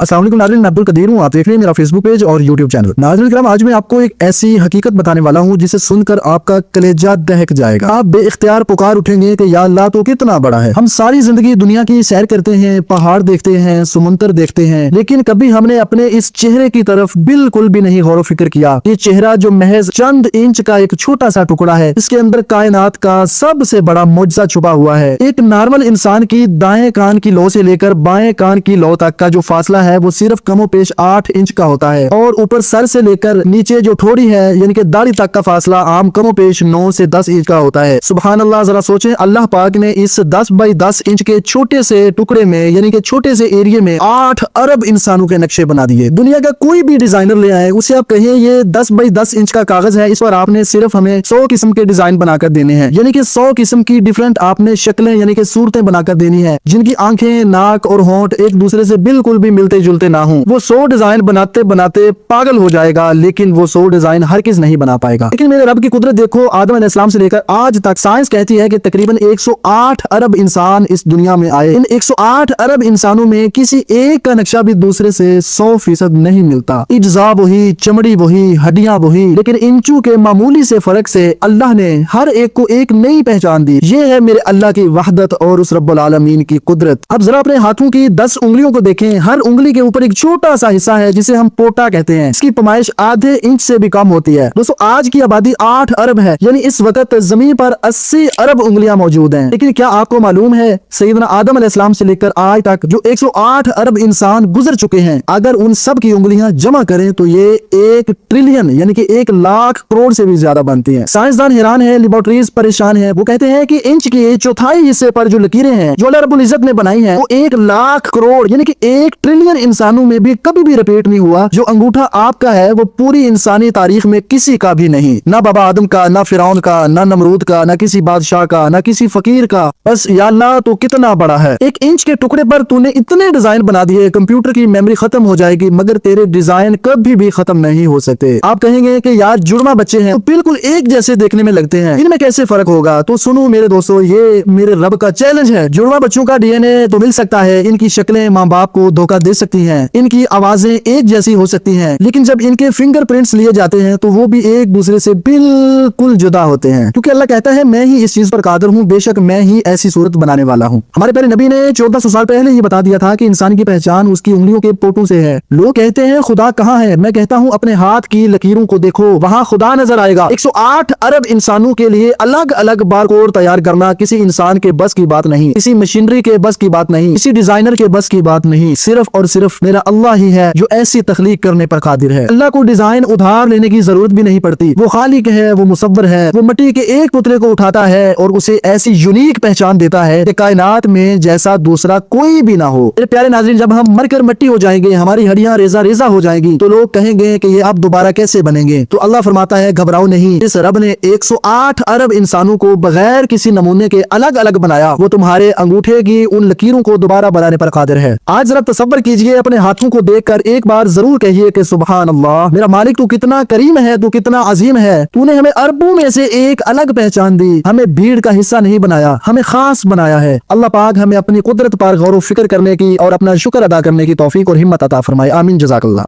अस्सलाम वालेकुम नाज़रीन, मैं अब्दुल कदीर हूँ। आप देख रहे हैं मेरा फेसबुक पेज और यूट्यूब चैनल। नाज़रीन करम, आज मैं आपको एक ऐसी हकीकत बताने वाला हूँ जिसे सुनकर आपका कलेजा दहक जाएगा। आप बेइख्तियार पुकार उठेंगे कि या अल्लाह तो कितना बड़ा है। हम सारी जिंदगी दुनिया की सैर करते हैं, पहाड़ देखते हैं, समुंदर देखते हैं, लेकिन कभी हमने अपने इस चेहरे की तरफ बिल्कुल भी नहीं गौर फिक्र किया। ये चेहरा जो महज चंद इंच का एक छोटा सा टुकड़ा है, इसके अंदर कायनात का सबसे बड़ा मुआजिज़ा छुपा हुआ है। एक नॉर्मल इंसान की दाएं कान की लौ से लेकर बाएं कान की लौ तक का जो फासला है वो सिर्फ कमोपेश 8 इंच का होता है, और ऊपर सर से लेकर नीचे जो ठोड़ी है यानी कि दाढ़ी तक का फासला आम कमोपेश 9 से 10 इंच का होता है। सुभान अल्लाह, जरा सोचें, अल्लाह पाक ने इस 10 बाई 10 इंच के छोटे से टुकड़े में यानी कि छोटे से एरिया में 8 अरब इंसानों के नक्शे बना दिए। दुनिया का कोई भी डिजाइनर ले आए, उसे आप कहें ये 10 बाई 10 इंच का कागज है, इस पर आपने सिर्फ हमें 100 किस्म के डिजाइन बनाकर देने हैं, यानी कि 100 किस्म की डिफरेंट आपने शक्लें यानी कि सूरतें बनाकर देनी है, जिनकी आंखें, नाक और होंठ एक दूसरे से बिल्कुल भी मिलते जुलते ना हो। वो 100 डिजाइन बनाते बनाते पागल हो जाएगा, लेकिन वो 100 डिजाइन हर किस नहीं बना पाएगा। लेकिन मेरे रब की कुदरत देखो, आदम अलैहिस्सलाम से लेकर आज तक साइंस कहती है कि तकरीबन 108 अरब इंसान इस दुनिया में आए। इन 108 अरब इंसानों में किसी एक का नक्शा भी दूसरे से 100% नहीं मिलता। इज्जा वही, चमड़ी वही, हड्डियां वही, लेकिन इंचों के मामूली से फर्क से अल्लाह ने हर एक को एक नई पहचान दी। ये है मेरे अल्लाह की वहदत और उस रब्बुल आलमीन की कुदरत। अब जरा अपने हाथों की 10 उंगलियों को देखें। हर उंगली के ऊपर एक छोटा सा हिस्सा है जिसे हम पोटा कहते हैं। इसकी पैमाइश आधे इंच से भी कम होती है। दोस्तों, आज की आबादी 8 अरब है, यानी इस वक्त जमीन पर 80 अरब उंगलियां मौजूद हैं। लेकिन क्या आपको मालूम है, सैयदना आदम अलैहिस्सलाम से लेकर आज तक जो 108 अरब इंसान गुजर चुके हैं, अगर उन सब की उंगलियां जमा करें तो ये 1 ट्रिलियन यानी कि 1 लाख करोड़ से भी ज्यादा बनती हैं। साइंसदान हैरान है, लेबोरेटरीज परेशान है। वो कहते हैं कि इंच के चौथाई हिस्से पर जो लकीरें हैं जो अल्लाह रब्बुल इज्जत ने बनाई है, वो 1 लाख करोड़ यानी कि 1 ट्रिलियन इंसानों में भी कभी भी रिपीट नहीं हुआ। जो अंगूठा आपका है वो पूरी इंसानी तारीख में किसी का भी नहीं, ना बाबा आदम का, ना फिरौन का, ना नमरूद का, ना किसी बादशाह का, ना किसी फकीर का। बस या अल्लाह तो कितना बड़ा है। 1 इंच के टुकड़े पर तूने इतने डिजाइन बना दिए, कंप्यूटर की मेमोरी खत्म हो जाएगी मगर तेरे डिजाइन कभी भी खत्म नहीं हो सकते। आप कहेंगे कि यार जुड़वा बच्चे हैं तो बिल्कुल एक जैसे देखने में लगते हैं, इनमें कैसे फर्क होगा? तो सुनो मेरे दोस्तों, ये मेरे रब का चैलेंज है। जुड़वा बच्चों का डीएनए तो मिल सकता है, इनकी शक्लें माँ बाप को धोखा दे सकती हैं, इनकी आवाजें एक जैसी हो सकती हैं, लेकिन जब इनके फिंगरप्रिंट्स लिए जाते हैं तो वो भी एक दूसरे से बिल्कुल जुदा होते हैं, क्योंकि अल्लाह कहता है मैं ही इस चीज पर कादिर हूँ, बेशक मैं ही ऐसी सूरत बनाने वाला हूँ। हमारे प्यारे नबी ने 1400 साल पहले ये बता दिया था कि इंसान की पहचान उसकी उंगलियों के पोटों से है। लोग कहते हैं खुदा कहाँ है? मैं कहता हूँ अपने हाथ की लकीरों को देखो, वहाँ खुदा नजर आएगा। 108 अरब इंसानों के लिए अलग अलग बारकोड तैयार करना किसी इंसान के बस की बात नहीं, किसी मशीनरी के बस की बात नहीं, किसी डिजाइनर के बस की बात नहीं। सिर्फ और सिर्फ मेरा अल्लाह ही है जो ऐसी तख्लीक करने पर कादिर है। अल्लाह को डिजाइन उधार लेने की जरूरत भी नहीं पड़ती। वो खालिक है, वो मुसव्विर है। वो मिट्टी के एक पुतले को उठाता है और उसे ऐसी यूनिक पहचान देता है कि कायनात में जैसा दूसरा कोई भी ना हो। मेरे प्यारे नाज़रीन, जब हम मरकर मिट्टी हो जाएंगे, हमारी हड्डियां रेजा रेजा हो जाएंगी, तो लोग कहेंगे कि ये आप दोबारा कैसे बनेंगे? तो अल्लाह फरमाता है घबराओ नहीं, इस रब ने 108 अरब इंसानों को बगैर किसी नमूने के अलग अलग बनाया। वो तुम्हारे अंगूठे की उन लकीरों को दोबारा बनाने पर कादिर है। आज जरा तसव्वुर कीजिए, अपने हाथों को देखकर एक बार जरूर कहिए कि सुभान अल्लाह, मेरा मालिक तू कितना करीम है, तू कितना अजीम है। तूने हमें अरबों में से एक अलग पहचान दी, हमें भीड़ का हिस्सा नहीं बनाया, हमें खास बनाया है। अल्लाह पाक हमें अपनी कुदरत पर गौर व फिक्र करने की और अपना शुक्र अदा करने की तौफीक और हिम्मत अता फरमाए। आमीन, जज़ाकल्लाह।